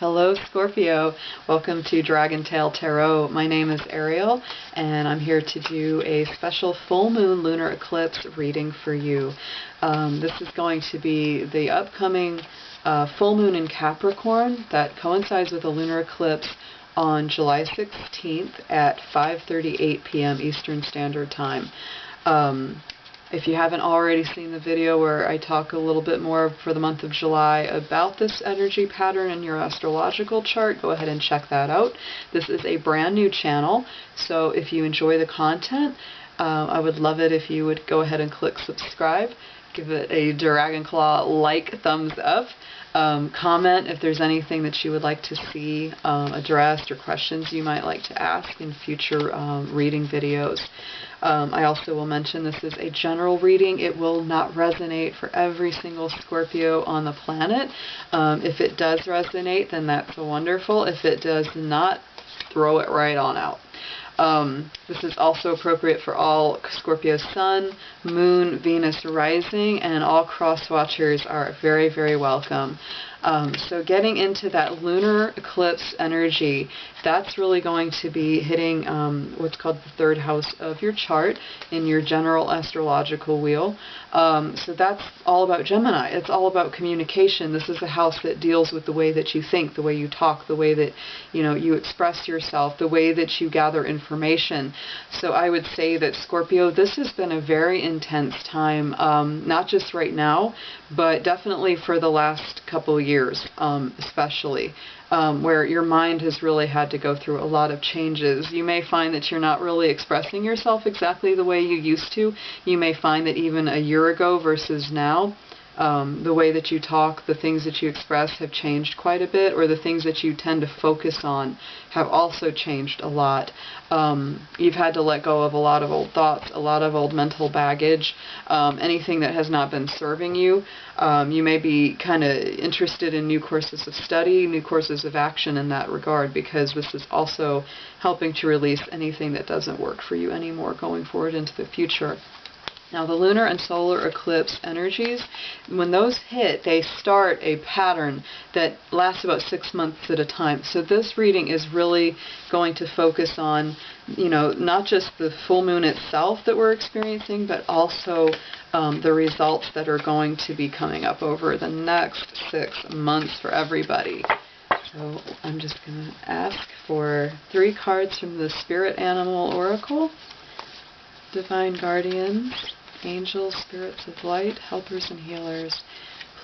Hello Scorpio, welcome to Dragon Tail Tarot. My name is Ariel and I'm here to do a special full moon lunar eclipse reading for you. This is going to be the upcoming full moon in Capricorn that coincides with a lunar eclipse on July 16th at 5:38 p.m. Eastern Standard Time. If you haven't already seen the video where I talk a little bit more for the month of July about this energy pattern in your astrological chart, go ahead and check that out. This is a brand new channel, so if you enjoy the content, I would love it if you would go ahead and click subscribe, give it a Dragon Claw like thumbs up, comment if there's anything that you would like to see addressed or questions you might like to ask in future reading videos. I also will mention this is a general reading. It will not resonate for every single Scorpio on the planet. If it does resonate, then that's wonderful. If it does not, throw it right on out. This is also appropriate for all Scorpio Sun, Moon, Venus rising, and all cross watchers are very, very welcome. So getting into that lunar eclipse energy, that's really going to be hitting what's called the third house of your chart in your general astrological wheel. So that's all about Gemini. It's all about communication. This is a house that deals with the way that you think, the way you talk, the way that you express yourself, the way that you gather information. So I would say that Scorpio, this has been a very intense time, not just right now, but definitely for the last couple of years, especially, where your mind has really had to go through a lot of changes. You may find that you're not really expressing yourself exactly the way you used to. You may find that even a year ago versus now, the way that you talk, the things that you express have changed quite a bit, or the things that you tend to focus on have also changed a lot. You've had to let go of a lot of old thoughts, a lot of old mental baggage, anything that has not been serving you. You may be kind of interested in new courses of study, new courses of action in that regard, because this is also helping to release anything that doesn't work for you anymore going forward into the future. Now, the lunar and solar eclipse energies, when those hit, they start a pattern that lasts about 6 months at a time. So this reading is really going to focus on, not just the full moon itself that we're experiencing, but also the results that are going to be coming up over the next 6 months for everybody. So I'm just going to ask for 3 cards from the Spirit Animal Oracle. Divine Guardians, Angels, Spirits of Light, Helpers and Healers,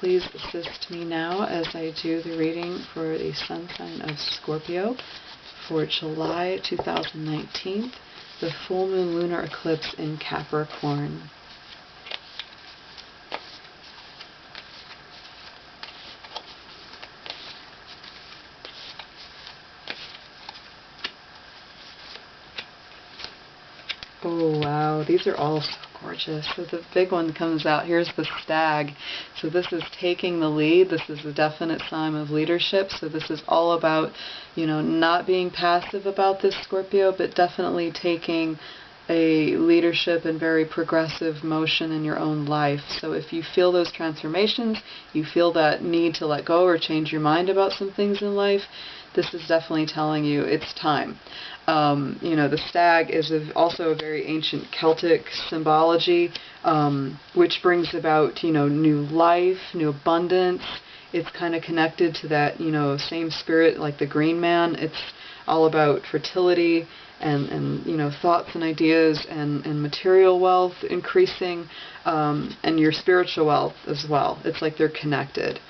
please assist me now as I do the reading for the sun sign of Scorpio for July 2019, the full moon lunar eclipse in Capricorn. Oh wow, these are all so gorgeous. So the big one comes out. Here's the stag. So this is taking the lead. This is a definite sign of leadership. So this is all about, not being passive about this, Scorpio, but definitely taking a leadership and very progressive motion in your own life. So if you feel those transformations, you feel that need to let go or change your mind about some things in life, this is definitely telling you it's time. The stag is also a very ancient Celtic symbology, which brings about, new life, new abundance. It's kind of connected to that, same spirit like the green man. It's all about fertility and thoughts and ideas and material wealth increasing, and your spiritual wealth as well. It's like they're connected.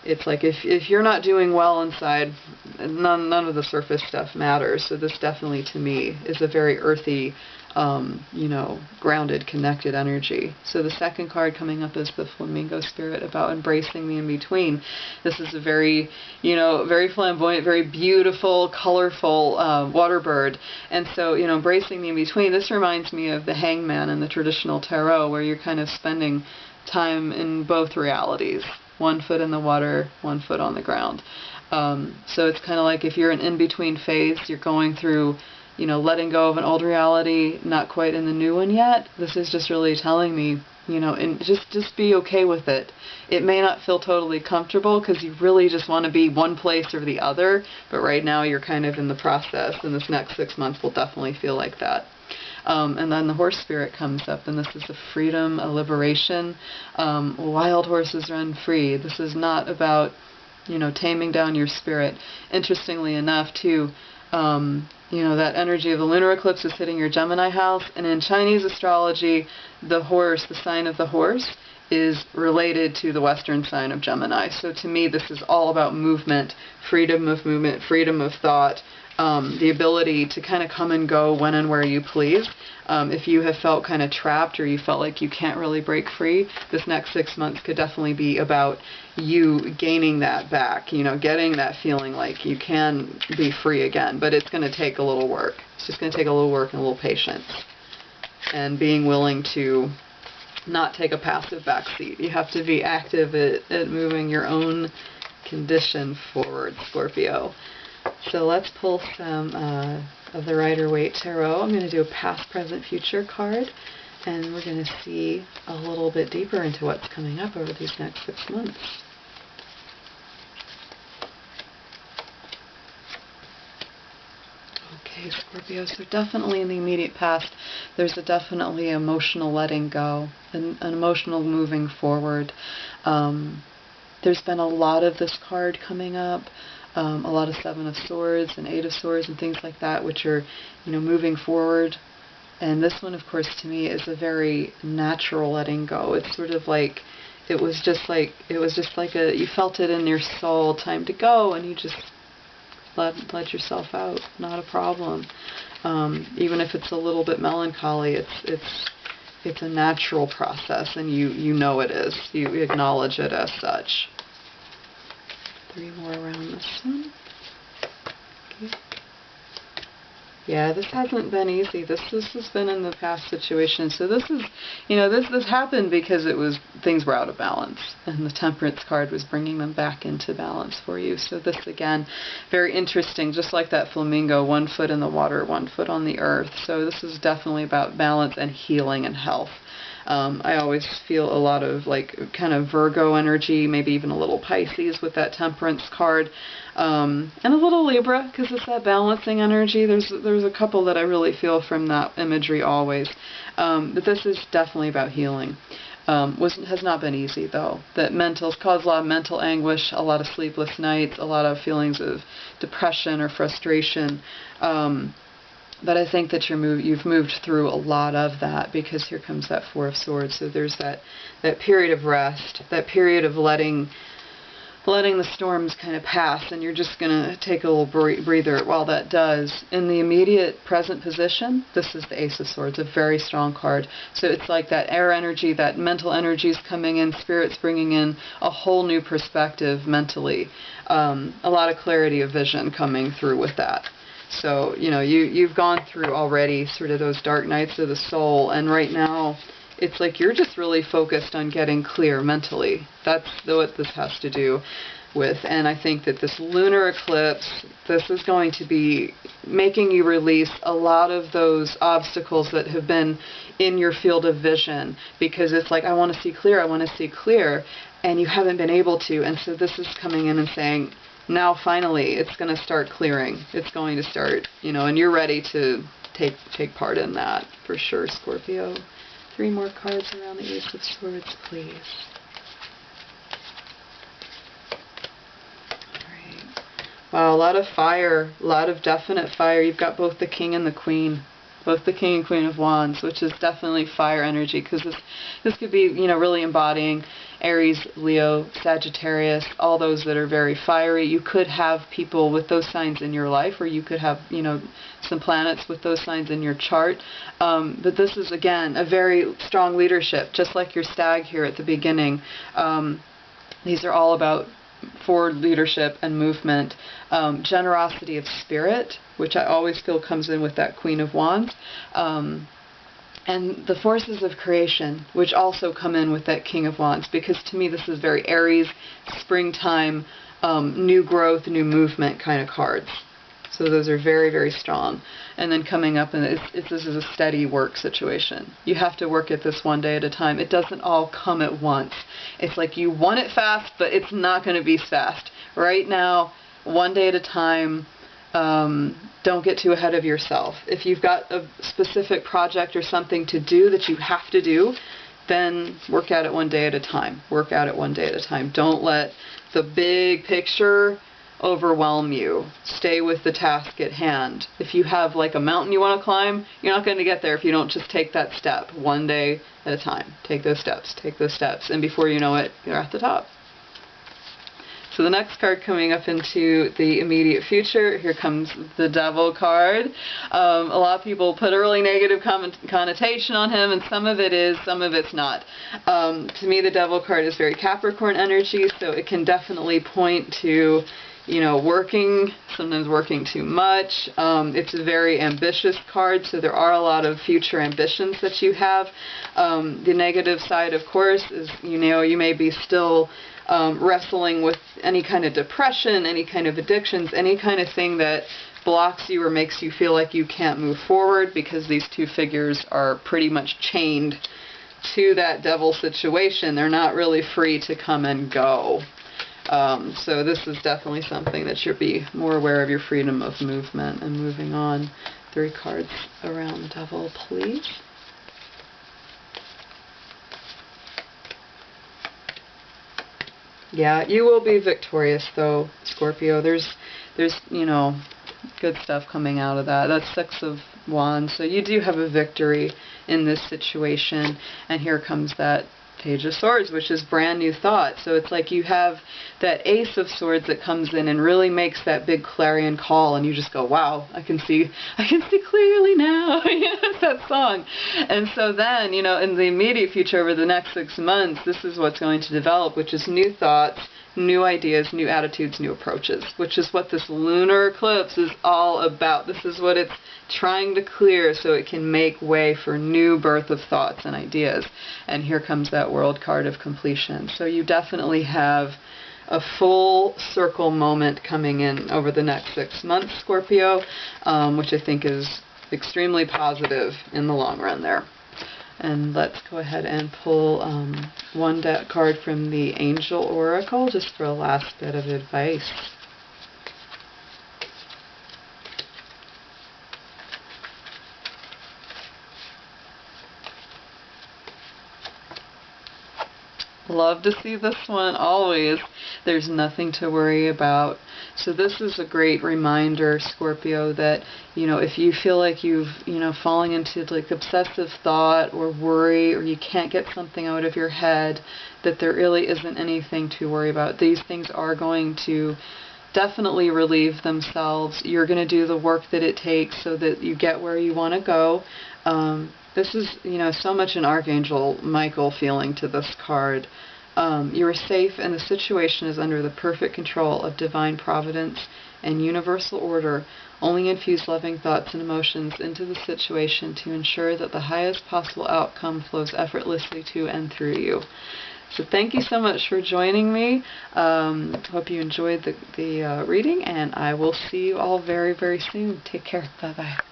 It's like if you're not doing well inside, none of the surface stuff matters. So this definitely, to me, is a very earthy, grounded, connected energy. So the second card coming up is the Flamingo Spirit, about embracing the in-between. This is a very, very flamboyant, very beautiful, colorful water bird. And so, embracing the in-between, this reminds me of the Hangman in the traditional tarot, where you're kind of spending time in both realities. 1 foot in the water, 1 foot on the ground. So it's kind of like if you're in in-between phase, you're going through, letting go of an old reality, not quite in the new one yet. This is just really telling me you know, and just be okay with it. It may not feel totally comfortable because you really just want to be one place or the other, but right now you're kind of in the process, and this next 6 months will definitely feel like that. And then the horse spirit comes up, and this is a freedom, a liberation. Wild horses run free. This is not about, you know, taming down your spirit. Interestingly enough, too, you know, that energy of the lunar eclipse is hitting your Gemini house, and in Chinese astrology, the horse, the sign of the horse, is related to the Western sign of Gemini. So to me, this is all about movement, freedom of movement, freedom of thought, the ability to kind of come and go when and where you please. If you have felt kind of trapped or you felt like you can't really break free, this next 6 months could definitely be about you gaining that back, you know, getting that feeling like you can be free again. But it's going to take a little work. It's just going to take a little work and a little patience. And being willing to not take a passive backseat. You have to be active at moving your own condition forward, Scorpio. So let's pull some of the Rider-Waite Tarot. I'm going to do a past, present, future card, and we're going to see a little bit deeper into what's coming up over these next 6 months. Okay, Scorpio, so definitely in the immediate past, there's a definitely emotional letting go, an emotional moving forward. There's been a lot of this card coming up. A lot of Seven of Swords and Eight of Swords and things like that, which are, you know, moving forward. And this one, of course, to me is a very natural letting go. It's sort of like, it was just like a, you felt it in your soul, time to go, and you just let yourself out. Not a problem. Even if it's a little bit melancholy, it's a natural process, and you know it is. You acknowledge it as such. 3 more around this one. Okay. Yeah, this hasn't been easy. This has been in the past situation. So this is, you know, this happened because things were out of balance, and the Temperance card was bringing them back into balance for you. So this, again, very interesting. Just like that flamingo, 1 foot in the water, 1 foot on the earth. So this is definitely about balance and healing and health. I always feel a lot of like kind of Virgo energy, maybe even a little Pisces with that Temperance card, and a little Libra because it's that balancing energy. There's a couple that I really feel from that imagery always, but this is definitely about healing. Has not been easy though. That it's caused a lot of mental anguish, a lot of sleepless nights, a lot of feelings of depression or frustration. But I think that you've moved through a lot of that, because here comes that Four of Swords. So there's that period of rest, that period of letting the storms kind of pass, and you're just going to take a little breather while that does. In the immediate present position, this is the Ace of Swords, a very strong card. So it's like that air energy, that mental energy is coming in, Spirit's bringing in a whole new perspective mentally. A lot of clarity of vision coming through with that. So, you know, you've gone through already sort of those dark nights of the soul, and right now it's like you're just really focused on getting clear mentally. That's what this has to do with. And I think that this lunar eclipse, this is going to be making you release a lot of those obstacles that have been in your field of vision, because it's like, I want to see clear, and you haven't been able to. And so this is coming in and saying, now finally it's going to start clearing. It's going to start, you know, and you're ready to take part in that for sure, Scorpio. 3 more cards around the Ace of Swords, please. Alright. Wow, a lot of fire, a lot of definite fire. You've got both the King and the Queen. Both the King and Queen of Wands, which is definitely fire energy, because this could be, you know, really embodying Aries, Leo, Sagittarius, all those that are very fiery. You could have people with those signs in your life, or you could have, you know, some planets with those signs in your chart. But this is, again, a very strong leadership, just like your stag here at the beginning. These are all about forward leadership and movement, generosity of spirit, which I always feel comes in with that Queen of Wands, and the forces of creation, which also come in with that King of Wands, because to me this is very Aries, springtime, new growth, new movement kind of cards. So those are very, very strong. And then coming up, and this is a steady work situation. You have to work at this one day at a time. It doesn't all come at once. It's like you want it fast, but it's not going to be fast. Right now, one day at a time. Don't get too ahead of yourself. If you've got a specific project or something to do that you have to do, then work at it one day at a time. Work at it one day at a time. Don't let the big picture overwhelm you. Stay with the task at hand. If you have like a mountain you want to climb, you're not going to get there if you don't just take that step one day at a time. Take those steps, and before you know it, you're at the top. So the next card coming up into the immediate future, here comes the Devil card. A lot of people put a really negative connotation on him, and some of it is, some of it's not. To me, the Devil card is very Capricorn energy, so it can definitely point to, you know, sometimes working too much. It's a very ambitious card, so there are a lot of future ambitions that you have. The negative side, of course, is, you know, you may be still wrestling with any kind of depression, any kind of addictions, any kind of thing that blocks you or makes you feel like you can't move forward, because these two figures are pretty much chained to that devil situation. They're not really free to come and go. So this is definitely something that you'll be more aware of, your freedom of movement and moving on. 3 cards around the devil, please. Yeah, you will be victorious though, Scorpio. There's you know, good stuff coming out of that. That's 6 of Wands. So you do have a victory in this situation. And here comes that Page of Swords, which is brand new thought. So it's like you have that Ace of Swords that comes in and really makes that big clarion call, and you just go, wow, I can see clearly now. It's that song. And so then, you know, in the immediate future, over the next 6 months, this is what's going to develop, which is new thoughts, new ideas, new attitudes, new approaches, which is what this lunar eclipse is all about. This is what it's trying to clear so it can make way for new birth of thoughts and ideas. And here comes that World card of completion. So you definitely have a full circle moment coming in over the next 6 months, Scorpio, which I think is extremely positive in the long run there. And let's go ahead and pull one card from the Angel Oracle just for a last bit of advice. Love to see this one always. There's nothing to worry about. So this is a great reminder, Scorpio, that, you know, if you feel like you've, you know, falling into like obsessive thought or worry, or you can't get something out of your head, that there really isn't anything to worry about. These things are going to definitely relieve themselves. You're going to do the work that it takes so that you get where you want to go. This is, you know, so much an Archangel Michael feeling to this card. You are safe, and the situation is under the perfect control of divine providence and universal order. Only infuse loving thoughts and emotions into the situation to ensure that the highest possible outcome flows effortlessly to and through you. So thank you so much for joining me. Hope you enjoyed the reading, and I will see you all very, very soon. Take care. Bye-bye.